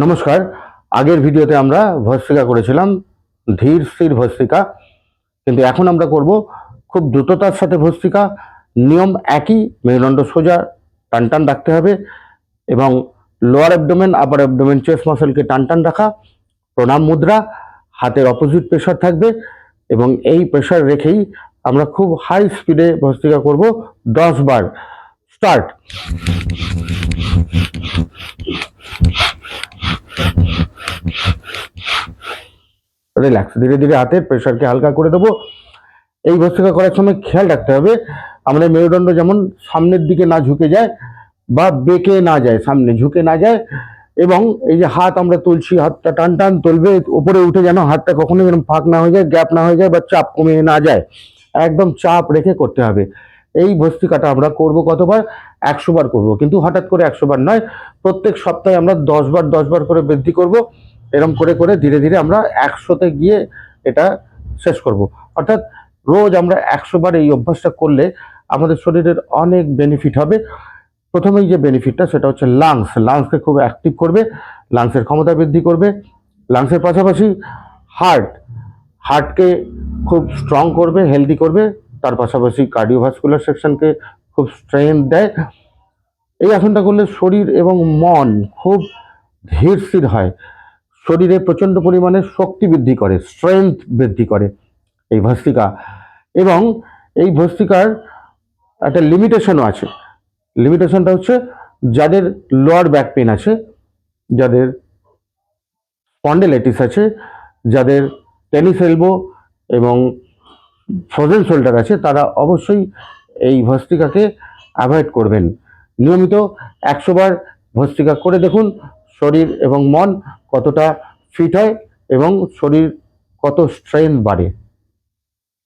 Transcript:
নমস্কার। আগের ভিডিওতে আমরা ভস্ত্রিকা করেছিলাম, ধীর স্থির ভস্ত্রিকা, কিন্তু এখন আমরা করব খুব দ্রুততার সাথে ভস্ত্রিকা। নিয়ম একই, মেরুদণ্ড সোজা, টান টান রাখতে হবে এবং lower abdomen, upper abdomen, chest মাসেলকে টান টান রাখা। প্রণাম মুদ্রা, হাতের অপোজিট প্রেশার থাকবে এবং এই প্রেশার রেখেই আমরা খুব হাই স্পিডে ভস্ত্রিকা করব 10 বার। স্টার্ট। রিল্যাক্স, ধীরে ধীরে হাতের প্রেশারকে হালকা করে দেবো। এই ভস্ত্রিকা করার সময় খেয়াল রাখতে হবে আমাদের মেরুদণ্ড যেমন সামনের দিকে না ঝুঁকে যায় বা বেঁকে না যায়, সামনে ঝুঁকে না যায়। এবং এই যে হাত আমরা তুলছি, হাতটা টান টান তুলবে, উপরে উঠে যেন হাতটা কখনো যেন ফাঁক না হয়ে যায়, গ্যাপ না হয়ে যায় বা চাপ কমে না যায়, একদম চাপ রেখে করতে হবে। এই ভস্ত্রিকাটা আমরা করব কতবার? 100 বার করব, কিন্তু হঠাৎ করে 100 বার নয়, প্রত্যেক সপ্তাহে আমরা 10 বার 10 বার করে বৃদ্ধি করব। এরকম করে করে ধীরে ধীরে আমরা 100তে গিয়ে এটা শেষ করব। অর্থাৎ রোজ আমরা 100 বার এই অভ্যাসটা করলে আমাদের শরীরের অনেক বেনিফিট হবে। প্রথমেই যে বেনিফিটটা সেটা হচ্ছে লাংসকে খুব অ্যাক্টিভ করবে, লাংসের ক্ষমতা বৃদ্ধি করবে। লাংসের পাশাপাশি হার্টকে খুব স্ট্রং করবে, হেলদি করবে। তার পাশাপাশি কার্ডিওভাস্কুলার সেকশনকে খুব স্ট্রেংথ দেয়। এই আসনটা করলে শরীর এবং মন খুব ধীর স্থির হয়, শরীরে প্রচণ্ড পরিমাণে শক্তি বৃদ্ধি করে, স্ট্রেংথ বৃদ্ধি করে এই ভস্ত্রিকা। এবং এই ভস্ত্রিকার একটা লিমিটেশনও আছে। লিমিটেশনটা হচ্ছে যাদের লোয়ার ব্যাক পেন আছে, যাদের স্পন্ডেলাইটিস আছে, যাদের টেনিস এলবো এবং ফ্রোজেন শোল্ডার আছে, তারা অবশ্যই এই ভস্ত্রিকাকে অ্যাভয়েড করবেন। নিয়মিত 100 বার ভস্ত্রিকা করে দেখুন শরীর এবং মন কতটা ফিট হয় এবং শরীর কত স্ট্রেংথ বাড়ে।